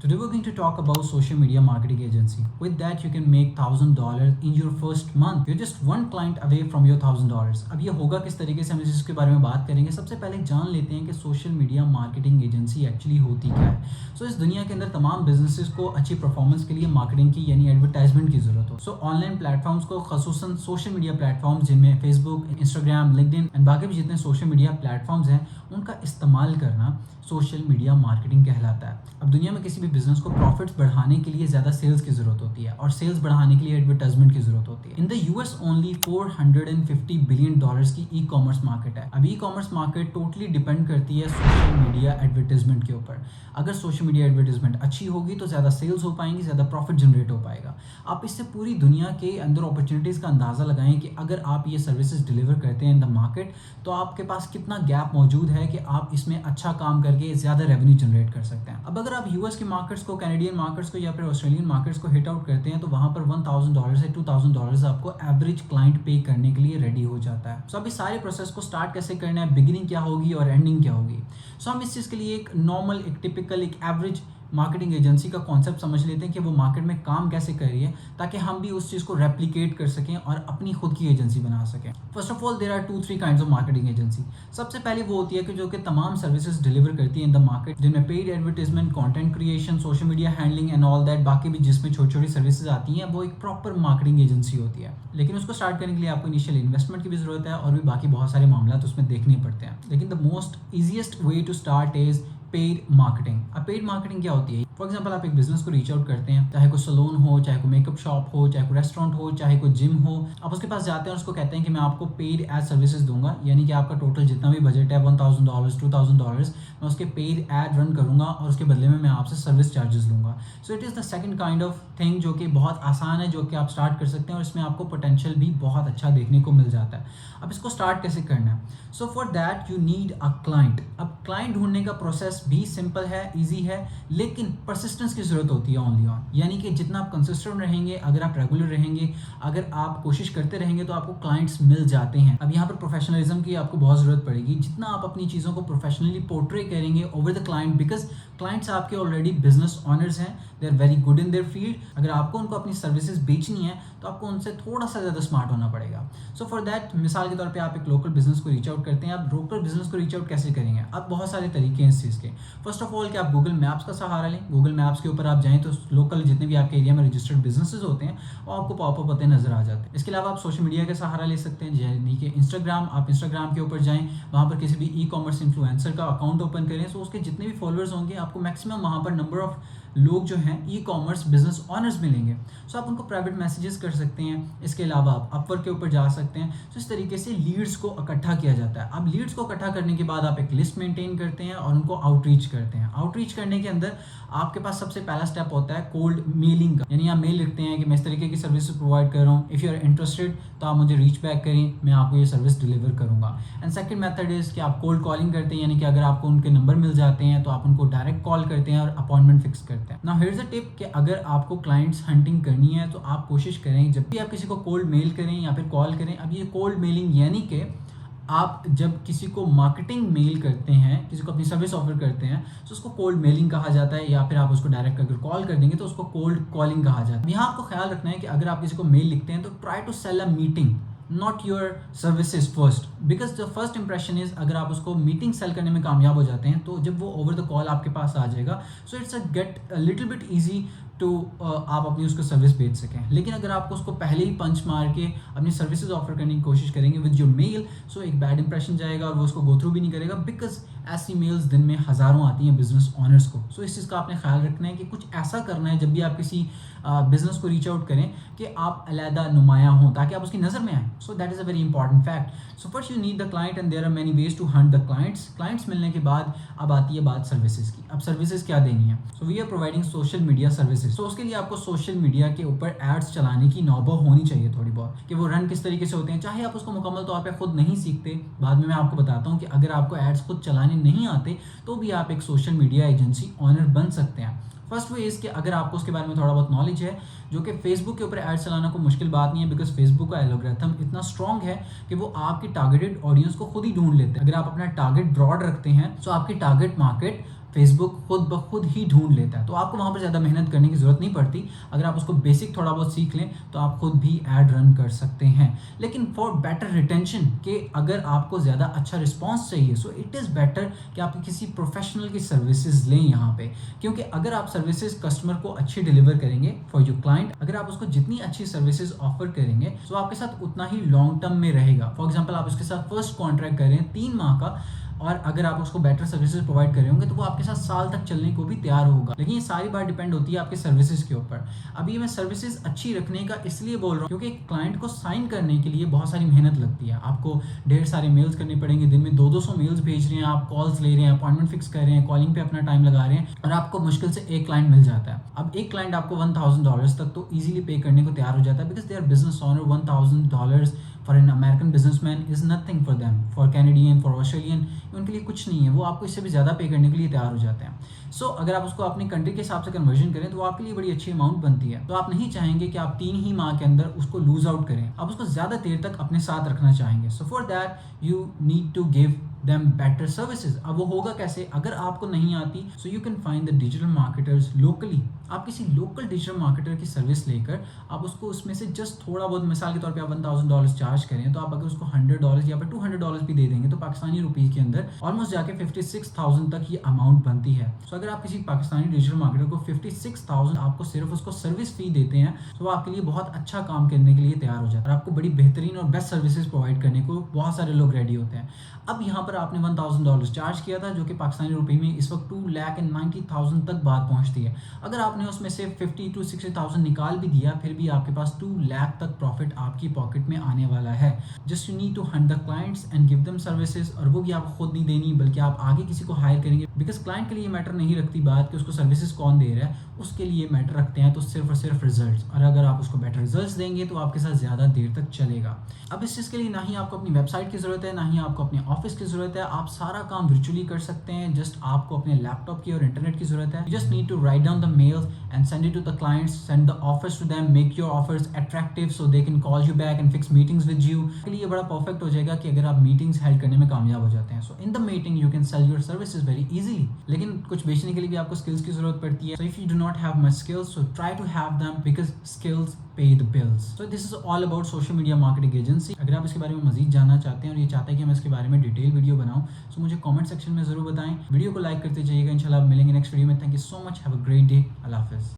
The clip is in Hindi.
Today we're going to talk about social media marketing agency. With that you can make $1,000 in your first month. You're just one client away from your $1,000. अब ये होगा किस तरीके से, हम इसके बारे में बात करेंगे। सबसे पहले जान लेते हैं कि social media marketing agency actually होती क्या है। इस दुनिया के अंदर तमाम बिजनेसेस को अच्छी परफॉर्मेंस के लिए मार्केटिंग की यानी एडवर्टाइजमेंट की जरूरत हो। ऑनलाइन प्लेटफॉर्म्स को, खसूसन सोशल मीडिया प्लेटफॉर्म जिनमें फेसबुक, इंस्टाग्राम, लिंक्डइन एंड बाकी भी जितने सोशल मीडिया प्लेटफॉर्म्स हैं उनका इस्तेमाल करना सोशल मीडिया मार्केटिंग कहलाता है। अब दुनिया में किसी भी बिजनेस को प्रॉफिट्स बढ़ाने के लिए ज़्यादा सेल्स की ज़रूरत होती है और सेल्स बढ़ाने के लिए एडवर्टाइजमेंट की ज़रूरत होती है। In the US only $450 billion की ई कॉमर्स मार्केट है। अब e commerce market totally depend करती है सोशल मीडिया एडवर्टाइजमेंट के ऊपर। अगर सोशल मीडिया एडवर्टाइजमेंट अच्छी होगी तो ज़्यादा सेल्स हो पाएंगी, ज़्यादा प्रॉफिट जनरेट हो पाएगा। आप इससे पूरी दुनिया के अंदर अपॉर्चुनिटीज़ का अंदाज़ा लगाएं कि अगर आप ये सर्विसेज डिलीवर करते हैं इन द मार्केट तो आपके पास कितना गैप मौजूद है कि आप इसमें अच्छा काम करके ज़्यादा रेवेन्यू जनरेट कर सकते हैं। अब अगर आप यूएस के मार्केट्स को, कैनेडियन मार्केट्स को या फिर ऑस्ट्रेलियन मार्केट्स को हिट आउट करते हैं तो वहाँ पर $1,000 से $2,000 आपको एवरेज क्लाइंट पे करने के लिए रेडी हो जाता है। अब इस सारे प्रोसेस को स्टार्ट कैसे करना है, बिगिनिंग क्या होगी और एंडिंग क्या होगी। हम इस चीज़ के लिए एक नॉर्मल, एक टिपिकल, एक एवरेज मार्केटिंग एजेंसी का कॉन्सेप्ट समझ लेते हैं कि वो मार्केट में काम कैसे कर रही है, ताकि हम भी उस चीज़ को रेप्लिकेट कर सकें और अपनी खुद की एजेंसी बना सकें। First of all there are 2-3 kinds of marketing agency. सबसे पहले वो होती है कि जो कि तमाम सर्विसेज डिलीवर करती है इन द मार्केट, जिनमें paid advertisement, content creation, social media handling and all that, बाकी भी जिसमें छोटी छोटी सर्विसेज आती हैं, वो एक प्रॉपर मार्केटिंग एजेंसी होती है। लेकिन उसको स्टार्ट करने के लिए आपको इनिशियल इन्वेस्टमेंट की भी जरूरत है और भी बाकी बहुत सारे मामला उसमें देखने पड़ते हैं। लेकिन the most easiest way to start is paid marketing. अब पेड मार्केटिंग क्या होती है? फॉर एग्जाम्पल आप एक बिजनेस को रीच आउट करते हैं, चाहे कोई सलून हो, चाहे कोई मेकअप शॉप हो, चाहे कोई रेस्टोरेंट हो, चाहे कोई जिम हो। आप उसके पास जाते हैं और उसको कहते हैं कि मैं आपको पेड एड सर्विसेज दूंगा, यानी कि आपका टोटल जितना भी बजट है $1,000 $2,000 मैं उसके पेड एड रन करूंगा और उसके बदले में मैं आपसे सर्विस चार्जेस लूंगा। So it is the second kind of thing जो कि बहुत आसान है, जो कि आप स्टार्ट कर सकते हैं और इसमें आपको पोटेंशियल भी बहुत अच्छा देखने को मिल जाता है। अब इसको स्टार्ट कैसे करना है? सो for that you need a client. अब क्लाइंट ढूंढने का प्रोसेस भी सिंपल है, ईजी है, लेकिन परसिस्टेंस की जरूरत होती है ओनली ऑन, यानी कि जितना आप कंसिस्टेंट रहेंगे, अगर आप रेगुलर रहेंगे, अगर आप कोशिश करते रहेंगे तो आपको क्लाइंट्स मिल जाते हैं। अब यहाँ पर प्रोफेशनलिज्म की आपको बहुत जरूरत पड़ेगी। जितना आप अपनी चीज़ों को प्रोफेशनली पोर्ट्रे करेंगे over the client, because clients आपके ऑलरेडी बिजनेस ऑनर्स हैं, they are very good in their field. अगर आपको उनको अपनी सर्विसेज बेचनी है तो आपको उनसे थोड़ा सा ज़्यादा स्मार्ट होना पड़ेगा। सो फॉर दैट, मिसाल के तौर पे आप एक लोकल बिजनेस को रीच आउट करते हैं। आप लोकल बिजनेस को रीच आउट कैसे करेंगे? अब बहुत सारे तरीके हैं इस चीज़ के। फर्स्ट ऑफ ऑल कि आप गूगल मैप्स का सहारा लें। गूगल मैप्स के ऊपर आप जाएं तो लोकल जितने भी आपके एरिया में रजिस्टर्ड बिजनेसेस होते हैं वो आपको पॉपअप होते नजर आ जाते हैं। इसके अलावा आप सोशल मीडिया का सहारा ले सकते हैं, यानी कि इंस्टाग्राम। आप इंस्टाग्राम के ऊपर जाएं, वहाँ पर किसी भी ई कॉमर्स इन्फ्लुएंसर का अकाउंट ओपन करें, तो उसके जितने भी फॉलोअर्स होंगे आपको मैक्सिमम वहाँ पर नंबर ऑफ लोग जो हैं ई कॉमर्स बिजनेस ऑनर्स मिलेंगे। सो आप उनको प्राइवेट मैसेजेस कर सकते हैं। इसके अलावा आप अपवर्क के ऊपर जा सकते हैं। तो इस तरीके से लीड्स को इकट्ठा किया जाता है। अब लीड्स को इकट्ठा करने के बाद आप एक लिस्ट मेंटेन करते हैं और उनको आउटरीच करते हैं। आउटरीच करने के अंदर आपके पास सबसे पहला स्टेप होता है कोल्ड मेलिंग का, यानी आप मेल लिखते हैं कि मैं इस तरीके की सर्विस प्रोवाइड कर रहा हूँ, इफ़ यू आर इंटरेस्टेड तो आप मुझे रीच बैक करें, मैं आपको ये सर्विस डिलीवर करूँगा। एंड सेकंड मेथड इज़ कि आप कोल्ड कॉलिंग करते हैं, यानी कि अगर आपको उनके नंबर मिल जाते हैं तो आप उनको डायरेक्ट कॉल करते हैं और अपॉइंटमेंट फिक्स करते हैं। Now here is a tip कि अगर आपको क्लाइंट्स हंटिंग करनी है तो आप कोशिश करें जब भी आप किसी को कोल्ड मेल करें या फिर कॉल करें। अब ये कोल्ड मेलिंग यानी कि आप जब किसी को मार्केटिंग मेल करते हैं, किसी को अपनी सर्विस ऑफर करते हैं, तो उसको कोल्ड मेलिंग कहा जाता है, या फिर आप उसको डायरेक्ट अगर कॉल कर देंगे तो उसको कोल्ड कॉलिंग कहा जाता है। यहाँ आपको ख्याल रखना है कि अगर आप किसी को मेल लिखते हैं तो try to sell a meeting, not your services first, because the first impression is अगर आप उसको मीटिंग सेल करने में कामयाब हो जाते हैं तो जब वो ओवर द कॉल आपके पास आ जाएगा, so it's a get little bit easy तो आप अपनी उसको सर्विस बेच सकें। लेकिन अगर आपको उसको पहले ही पंच मार के अपनी सर्विसेज ऑफर करने की कोशिश करेंगे विद योर मेल, सो एक बैड इंप्रेशन जाएगा और वो उसको गो थ्रू भी नहीं करेगा, बिकॉज ऐसी मेल्स दिन में हज़ारों आती हैं बिजनेस ऑनर्स को। सो इस चीज़ का आपने ख्याल रखना है कि कुछ ऐसा करना है जब भी आप किसी बिजनेस को रीच आउट करें कि आप अलहदा नुमाया हों ताकि आप उसकी नज़र में आएँ। So that is a very important fact. So first you need the client and there are many ways to hunt the clients. Clients मिलने के बाद अब आती है बात सर्विसेज की। अब सर्विसेज क्या देनी है? So we are providing social media services. तो उसके लिए आपको सोशल मीडिया के ऊपर एड्स चलाने की नौबत होनी चाहिए थोड़ी बहुत, कि वो रन किस तरीके से होते हैं। चाहे आप उसको मुकम्मल तौर पे खुद नहीं सीखते, बाद में मैं आपको बताता हूँ कि अगर आपको एड्स खुद चलाने नहीं आते तो भी आप एक सोशल मीडिया एजेंसी ऑनर बन सकते हैं। फर्स्ट वे इज़ कि अगर आपको उसके बारे में थोड़ा बहुत नॉलेज है, जो कि फेसबुक के ऊपर एड चलाना कोई मुश्किल बात नहीं है, बिकॉज फेसबुक का एल्गोरिथम इतना स्ट्रॉन्ग है कि वो आपकी टारगेटेड ऑडियंस को खुद ही ढूंढ लेते हैं। अगर आप अपना टारगेट ब्रॉड रखते हैं तो आपकी टारगेट मार्केट फेसबुक खुद ब खुद ही ढूंढ लेता है, तो आपको वहाँ पर ज़्यादा मेहनत करने की ज़रूरत नहीं पड़ती। अगर आप उसको बेसिक थोड़ा बहुत सीख लें तो आप खुद भी ऐड रन कर सकते हैं। लेकिन फॉर बेटर रिटेंशन, के अगर आपको ज़्यादा अच्छा रिस्पॉन्स चाहिए, सो इट इज़ बेटर कि आप किसी प्रोफेशनल की सर्विसेज लें यहाँ पे, क्योंकि अगर आप सर्विसेज कस्टमर को अच्छी डिलीवर करेंगे फॉर योर क्लाइंट, अगर आप उसको जितनी अच्छी सर्विसेज ऑफर करेंगे तो आपके साथ उतना ही लॉन्ग टर्म में रहेगा। फॉर एग्जाम्पल, आप उसके साथ फर्स्ट कॉन्ट्रैक्ट करें 3 माह का, और अगर आप उसको बेटर सर्विसेज प्रोवाइड कर रहे होंगे तो वो आपके साथ साल तक चलने को भी तैयार होगा। लेकिन ये सारी बात डिपेंड होती है आपके सर्विसेज के ऊपर। अभी मैं सर्विसेज अच्छी रखने का इसलिए बोल रहा हूँ क्योंकि एक क्लाइंट को साइन करने के लिए बहुत सारी मेहनत लगती है। आपको ढेर सारे मेल्स करने पड़ेंगे, दिन में 200 मेल्स भेज रहे हैं, आप कॉल्स ले रहे हैं, अपॉइंटमेंट फिक्स कर रहे हैं, कॉलिंग पे अपना टाइम लगा रहे हैं, और आपको मुश्किल से एक क्लाइंट मिल जाता है। अब एक क्लाइंट आपको $1000 तक तो ईजिली पे करने को तैयार हो जाता है, because they are business owner. $1000 for an American businessman is nothing for them, for Canadian, for Australian उनके लिए कुछ नहीं है, वो आपको इससे भी ज़्यादा पे करने के लिए तैयार हो जाते हैं। सो अगर आप उसको अपनी कंट्री के हिसाब से कन्वर्जन करें तो वो आपके लिए बड़ी अच्छी अमाउंट बनती है। तो आप नहीं चाहेंगे कि आप 3 ही माह के अंदर उसको लूज आउट करें, आप उसको ज़्यादा देर तक अपने साथ रखना चाहेंगे। So for that you need to give them better services. अब वो होगा कैसे? अगर आपको नहीं आती, so you can find the digital marketers locally. आप किसी लोकल डिजिटल मार्केटर की सर्विस लेकर आप उसको उसमें से जस्ट थोड़ा बहुत, मिसाल के तौर पे आप $1000 चार्ज करें, तो आप अगर उसको $100 या फिर $200 भी दे देंगे तो पाकिस्तानी रुपीज़ के अंदर ऑलमोस्ट जाके 56,000 तक ये अमाउंट बनती है। सो अगर आप किसी पाकिस्तानी डिजिटल मार्केटर को 56,000 आपको सिर्फ उसको सर्विस फी देते हैं, तो वो आपके लिए बहुत अच्छा काम करने के लिए तैयार हो जाता है, और आपको बड़ी बेहतरीन और बेस्ट सर्विसेज प्रोवाइड करने को बहुत सारे लोग रेडी होते हैं। अब यहाँ पर आपने $1000 चार्ज किया था, जो कि पाकिस्तानी रुपये में इस वक्त 2,90,000 तक बात पहुँचती है। अगर आपने उसमें से 50 to 60,000 निकाल भी दिया, फिर भी आपके पास 2 लाख तक प्रॉफिट आपकी पॉकेट में आने वाला है। Just you need to hunt the clients and give them services, और वो भी आपको खुद नहीं देनी, बल्कि आप आगे किसी को हायर करेंगे, बिकॉज क्लाइंट के लिए मैटर नहीं रखती बात कि उसको सर्विसेज कौन दे रहा है, उसके लिए मैटर रखते हैं तो सिर्फ और सिर्फ रिजल्ट्स। और अगर आप उसको बेटर रिजल्ट्स देंगे तो आपके साथ ज़्यादा देर तक चलेगा। अब इस चीज़ के लिए ना ही आपको अपनी वेबसाइट की ज़रूरत है, ना ही आपको अपने ऑफिस की ज़रूरत है, आप सारा काम वर्चुअली कर सकते हैं। जस्ट आपको अपने लैपटॉप की और इंटरनेट की ज़रूरत है। You just need to write down the mails and send it to the clients, send the offers to them, make your offers attractive so they can call you back and fix meetings with you. के लिए बड़ा परफेक्ट हो जाएगा कि अगर आप मीटिंग्स हेल्ड करने में कामयाब हो जाते हैं। So in the meeting you can sell your services very easily. लेकिन कुछ बेचने के लिए भी आपको स्किल्स की ज़रूरत पड़ती है। So if you do not have much skills, so try to have them, because skills pay the bills. So this is all about social media marketing agency. अगर आप इसके बारे में मजीद जानना चाहते हैं और ये चाहते हैं कि मैं इसके बारे में डिटेल वीडियो बनाऊं, सो मुझे कमेंट सेक्शन में ज़रूर बताएं। वीडियो को लाइक करते जाइएगा। इंशाल्लाह मिलेंगे नेक्स्ट वीडियो में। Thank you so much, have a great day. अल्लाह हाफिज़।